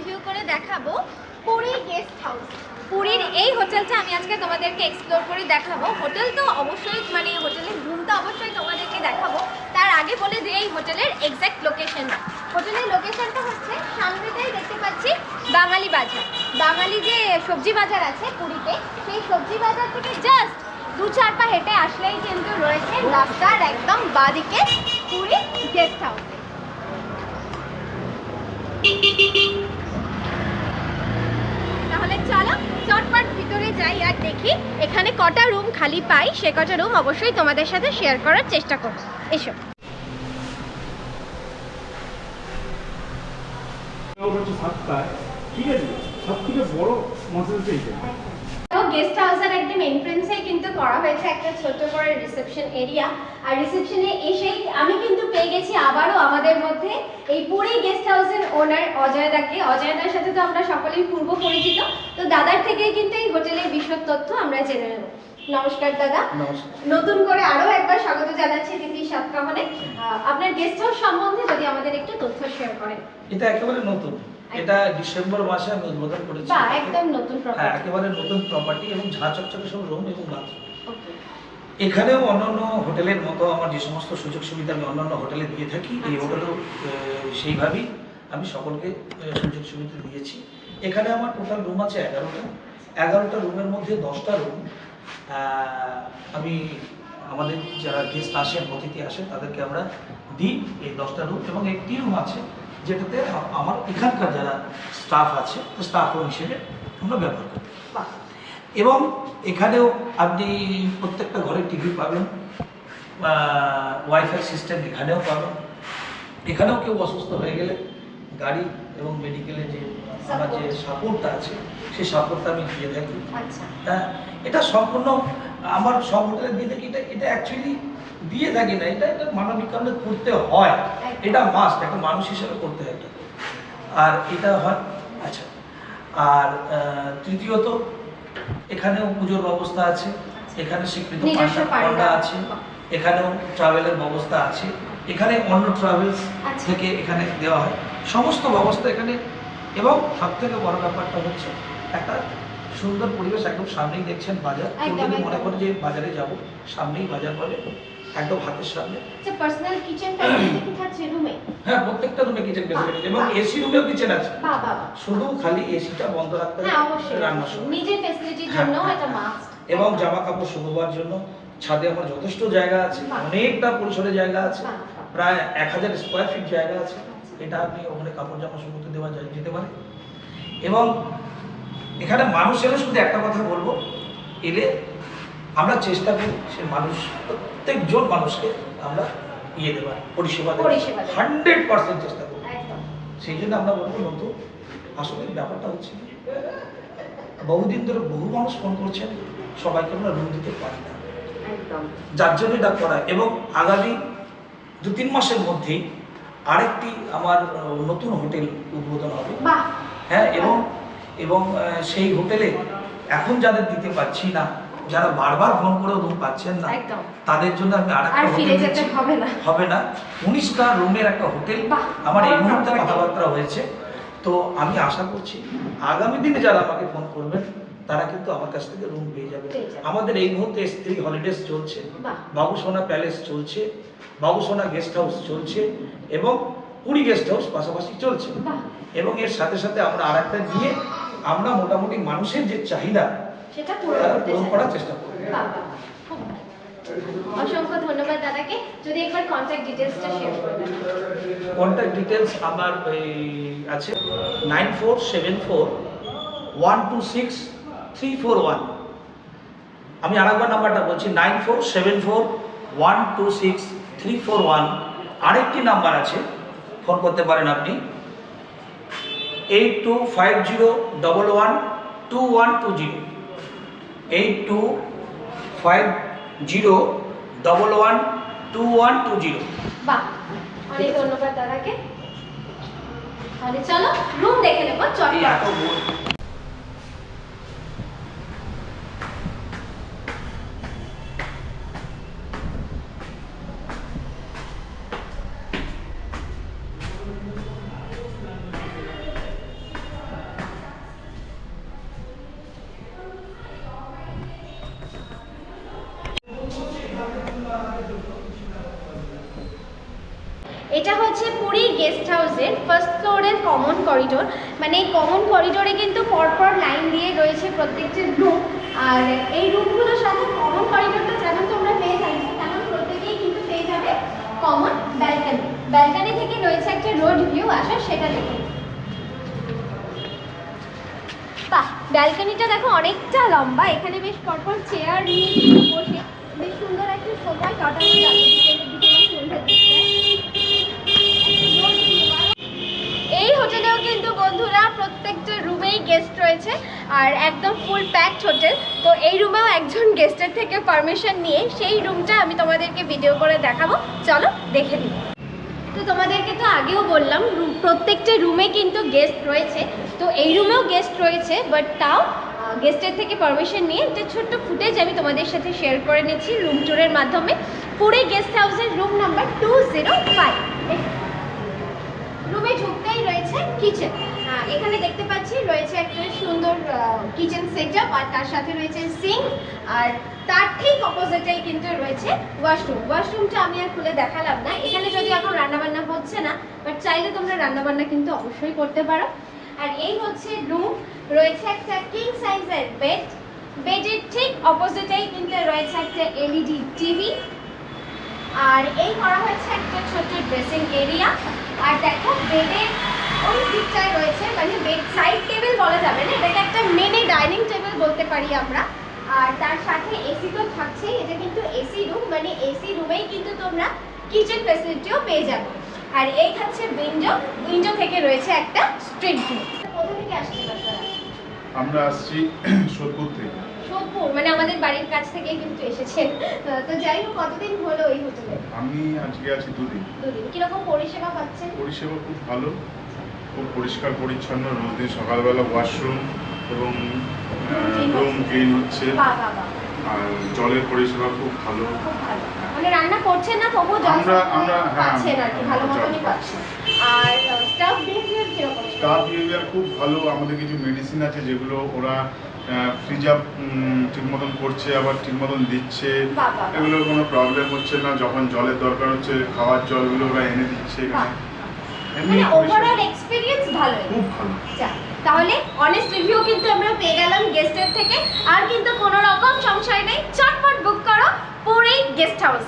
Review করে দেখাবো Puri guest house. পুরীর এই হোটেলটা আমি আজকে তোমাদেরকে এক্সপ্লোর করে দেখাবো। হোটেল তো অবশ্যই মানে হোটেলের রুমটা অবশ্যই তোমাদেরকে দেখাবো। তার আগে বলে দিই এই হোটেলের এক্স্যাক্ট লোকেশনটা। হোটেলের লোকেশনটা হচ্ছে সামনেতেই দেখতে পাচ্ছি বাঙালি বাজার। বাঙালি যে সবজি বাজার আছে পুরীতে, সেই সবজি বাজার থেকে জাস্ট 2-4 পা হেঁটে আসলেই কিন্তু রয়েছে রাস্তার একদম বাঁদিকে পুরী গেস্ট হাউস। তাহলে চলো চটপট ভিতরে যাই আর দেখি এখানে কটা রুম খালি পাই। সে কটা রুম অবশ্যই তোমাদের সাথে শেয়ার করার চেষ্টা করব। এসো। ঠিক আছে, সবথেকে বড় মশলাটা এইটা। গেস্ট হাউসের একদম এন্ট্রেন্সেই কিন্তু করা হয়েছে একটা ছোট করে রিসেপশন এরিয়া। আর রিসেপশনে এসেই আমি কিন্তু পেয়ে গেছি আবারও আমাদের মধ্যে এই পুরী গেস্ট হাউসের ওনার অজয়দাকে। অজয়দার সাথে তো আমরা সকলেই পূর্ব পরিচিত, তো দাদার থেকে কিন্তু এই হোটেলের বিশদ তথ্য আমরা জেনে নেব। নমস্কার দাদা। নমস্কার। নতুন করে আরো একবার স্বাগত জানাচ্ছি তিথি সাতকাহনে। আপনার গেস্ট হাউস সম্বন্ধে যদি আমাদের একটু তথ্য শেয়ার করেন। এটা একেবারে নতুন, এটা ডিসেম্বর মাসে আমি উদ্বোধন করেছি। বা একদম নতুন প্রপার্টি। হ্যাঁ, একেবারে নতুন প্রপার্টি এবং ঝাঁ চকচকে সব রুম এবং বাথরুম। ওকে। এখানেও অন্যান্য হোটেলের মতো আমার যে সমস্ত সুযোগ সুবিধা আমি অন্যান্য হোটেলে দিয়ে থাকি, এই হোটেলেও সেইভাবেই আমি সকলকে সুযোগ সুবিধা দিয়েছি। এখানে আমার টোটাল রুম আছে 11টা। 11টা রুমের মধ্যে 10টা রুম আমি আমাদের যারা গেস্ট আসেন, অতিথি আসেন, তাদেরকে আমরা দিই এই 10টা রুম। এবং একটি রুম আছে যেটাতে আমার এখানকার যারা স্টাফ আছে, স্টাফ রুম হিসেবে আমরা ব্যবহার করি। এবং এখানেও আপনি প্রত্যেকটা ঘরে টিভি পাবেন, ওয়াইফাই সিস্টেম এখানেও পাবেন। এখানেও কেউ অসুস্থ হয়ে গেলে গাড়ি এবং মেডিকেলে যে আমার যে সাপোর্টটা আছে, সেই সাপোর্টটা আমি দিয়ে থাকি। হ্যাঁ, এটা সম্পূর্ণ আমার সব হোটেলে দিয়ে থাকি। এটা অ্যাকচুয়ালি দিয়ে থাকি না, এটা মানবিক কারণে করতে হয়, এটা মাস্ট, একটা মানুষ হিসেবে করতে হয় এটা। আর এটা হয়। আচ্ছা, আর তৃতীয়ত এখানেও পুজোর ব্যবস্থা আছে, এখানে স্বীকৃত পান্ডা আছে, এখানেও ট্রাভেলের ব্যবস্থা আছে, এখানে অন্য ট্রাভেলস থেকে এখানে দেওয়া হয় সমস্ত ব্যবস্থা এখানে। এবং সব থেকে বড় ব্যাপারটা হচ্ছে একটা সুন্দর পরিবেশ। একদম সামনেই দেখছেন বাজার। কেউ যদি মনে করে যে বাজারে যাব, সামনেই বাজার পাবে, একদম হাতের সামনে। আচ্ছা, পার্সোনাল কিচেন ফ্যাসিলিটি কি থাকছে রুমে? হ্যাঁ, প্রত্যেকটা রুমে কিচেন ফ্যাসিলিটি এবং এসি রুমেও কিচেন আছে। বাহ বাহ। শুধু খালি এসিটা বন্ধ রাখতে হবে। হ্যাঁ, অবশ্যই রান্নার সময় নিজের ফ্যাসিলিটির জন্য এটা মাস্ট। এবং জামা কাপড় শুকোবার জন্য ছাদে আমার যথেষ্ট জায়গা আছে, অনেকটা পরিসরে জায়গা আছে, প্রায় 1000 স্কোয়ার ফিট জায়গা আছে। এটা আপনি ওখানে কাপড় জামা শুকোতে দেওয়া যেতে পারে। এবং এখানে মানুষ এলে শুধু একটা কথা বলবো, এলে আমরা চেষ্টা করি সে মানুষ, প্রত্যেকজন মানুষকে আমরা দেওয়ার পরিষেবা 100% চেষ্টা করি। সেই জন্য আমরা বলবো নতুন। আসলে ব্যাপারটা হচ্ছে বহুদিন ধরে বহু মানুষ ফোন করছেন, সবাইকে আমরা রুম দিতে পারি না, যার জন্য এটা করা। এবং আগামী 2-3 মাসের মধ্যেই আরেকটি আমার নতুন হোটেল উদ্বোধন হবে। হ্যাঁ, এবং সেই হোটেলে এখন যাদের দিতে পারছি না, যারা বারবার ফোন করেও রুম পাচ্ছেন না, তাদের জন্য আমি আরেকটা হোটেল দিচ্ছি। হবে না, 19টা রুমের একটা হোটেল আমার এই মুহূর্তে কথাবার্তা হয়েছে। তো আমি আশা করছি আগামী দিনে যারা আমাকে ফোন করবেন তারা কিন্তু আমার কাছ থেকে রুম পেয়ে যাবে। আমাদের এই মুহূর্তে স্ত্রী হলিডেজ চলছে, বাবুসোনা প্যালেস চলছে, বাবুসোনা গেস্ট হাউস চলছে এবং পুরী গেস্ট হাউস পাশাপাশি চলছে। এবং এর সাথে সাথে আমরা আরেকটা নিয়ে আমরা মোটামুটি মানুষের যে চাহিদা সেটা পূরণ করার চেষ্টা করব। অসংখ্য ধন্যবাদ দাদাকে। যদি একবার কন্ট্যাক্ট ডিটেইলসটা শেয়ার করবেন। কন্ট্যাক্ট ডিটেইলস আমার আছে 9474126341। আমি আরেকবার নাম্বারটা বলছি 9474126341। আরেকটি নাম্বার আছে, ফোন করতে পারেন আপনি 8250112120 8250112120। বাহ, অনেক ধন্যবাদ দাদাকে। তাহলে চলো রুম দেখে নেবো চটপট। গেস্ট হাউসের ফার্স্ট ফ্লোরের কমন করিডোর, মানে কমন করিডোরে কিন্তু পরপর লাইন দিয়ে রয়েছে প্রত্যেকটি রুম। আর এই রুমগুলোর সাথে কমন করিডোরটা যেমন তোমরা পেয়ে যাচ্ছ, তেমন প্রত্যেকেই কিন্তু পেয়ে যাবে কমন ব্যালকনি। ব্যালকনি থেকে রয়েছে একটা রোড ভিউ আসা, সেটা দেখে বাহ, ব্যালকনিটা দেখো অনেকটা লম্বা। এখানে বেশ পরপর চেয়ার নিয়ে কিন্তু বসে বেশ সুন্দর একটা সময় কাটানো যাবে বিকেলের দিকে বা সন্ধ্যার দিকে। এই হোটেলেও কিন্তু বন্ধুরা প্রত্যেকটা রুমেই গেস্ট রয়েছে আর একদম ফুল প্যাকড হোটেল। তো এই রুমেও একজন গেস্টের থেকে পারমিশন নিয়ে সেই রুমটা আমি তোমাদেরকে ভিডিও করে দেখাবো, চলো দেখে নিই। তো তোমাদেরকে তো আগেও বললাম প্রত্যেকটা রুমে কিন্তু গেস্ট রয়েছে, তো এই রুমেও গেস্ট রয়েছে, বাট তাও গেস্টের থেকে পারমিশন নিয়ে একটা ছোট্ট ফুটেজ আমি তোমাদের সাথে শেয়ার করে নিচ্ছি রুম ট্যুরের মাধ্যমে। পুরী গেস্ট হাউসের রুম নাম্বার 205। রুমে ঢুকতেই রয়েছে কিচেন। এখানে দেখতে পাচ্ছি রয়েছে একটা সুন্দর কিচেন সেটআপ, আর তার সাথে রয়েছে সিঙ্ক, আর তার ঠিক অপোজিটেই কিন্তু রয়েছে ওয়াশরুম। ওয়াশরুমটা আমি আর খুলে দেখালাম না, এখানে যদি এখন রান্নাবান্না হচ্ছে না, বাট চাইলে তোমরা রান্নাবান্না কিন্তু অবশ্যই করতে পারো। আর এই হচ্ছে রুম, রয়েছে একটা কিং সাইজের বেড, বেডের ঠিক অপোজিটেই কিন্তু রয়েছে একটা এলইডি টিভি, আর এই করা হয়েছে একটা ছোট্ট ড্রেসিং এরিয়া। আর দেখো বেডের ওই দিকটায় রয়েছে, মানে বেড সাইড টেবিল বলা যাবে না, এটাকে একটা মিনি ডাইনিং টেবিল বলতে পারি আমরা। আর তার সাথে এসি তো থাকছেই, এটা কিন্তু এসি রুম, মানে এসি রুমেই কিন্তু তোমরা কিচেন ফ্যাসিলিটিও পেয়ে যাবে। আর এই থাকছে উইন্ডো, উইন্ডো থেকে রয়েছে একটা স্ট্রিট ভিউ। কোথা থেকে আসছেন আপনারা? আমরা আসছি সোদপুর থেকে। সোদপুর, মানে আমাদের বাড়ির কাছ থেকেই কিন্তু এসেছেন। তো যাই হোক, কতদিন হলো এই হোটেলে? আমি আজকে আছি 2 দিন। 2 দিন। কিরকম পরিষেবা পাচ্ছেন? পরিষেবা খুব ভালো, খুব পরিষ্কার পরিচ্ছন্ন, রোজ দিন সকালবেলা ওয়াশরুম এবং রুম ক্লিন হচ্ছে, বাহ বাহ বাহ, আর জলের পরিষেবা খুব ভালো। খুব ভালো। মানে রান্না করছেন না, তবুও জল আমরা পাচ্ছেন আর কি, ভালো জল মতনই পাচ্ছেন। আর স্টাফ বিহেভিয়ার কিরকম? স্টাফ বিহেভিয়ার খুব ভালো। আমাদের কিছু মেডিসিন আছে যেগুলো ওরা ফ্রিজ আপ ঠিক মতন করছে, আবার ঠিক মতন দিচ্ছে, বাহ বাহ। এগুলোর কোনো প্রবলেম হচ্ছে না। যখন জলের দরকার হচ্ছে খাওয়ার জলগুলো ওরা এনে দিচ্ছে এখানে। এমনি মানে পরিষেবা ওভারঅল এক্সপেরিয়েন্স ভালোই। খুব ভালো। আচ্ছা, তাহলে অনেস্ট রিভিউ কিন্তু আমরা পেয়ে গেলাম গেস্টের থেকে। আর কিন্তু কোনো রকম সংশয় নেই, চটপট বুক করো পুরী গেস্ট হাউস।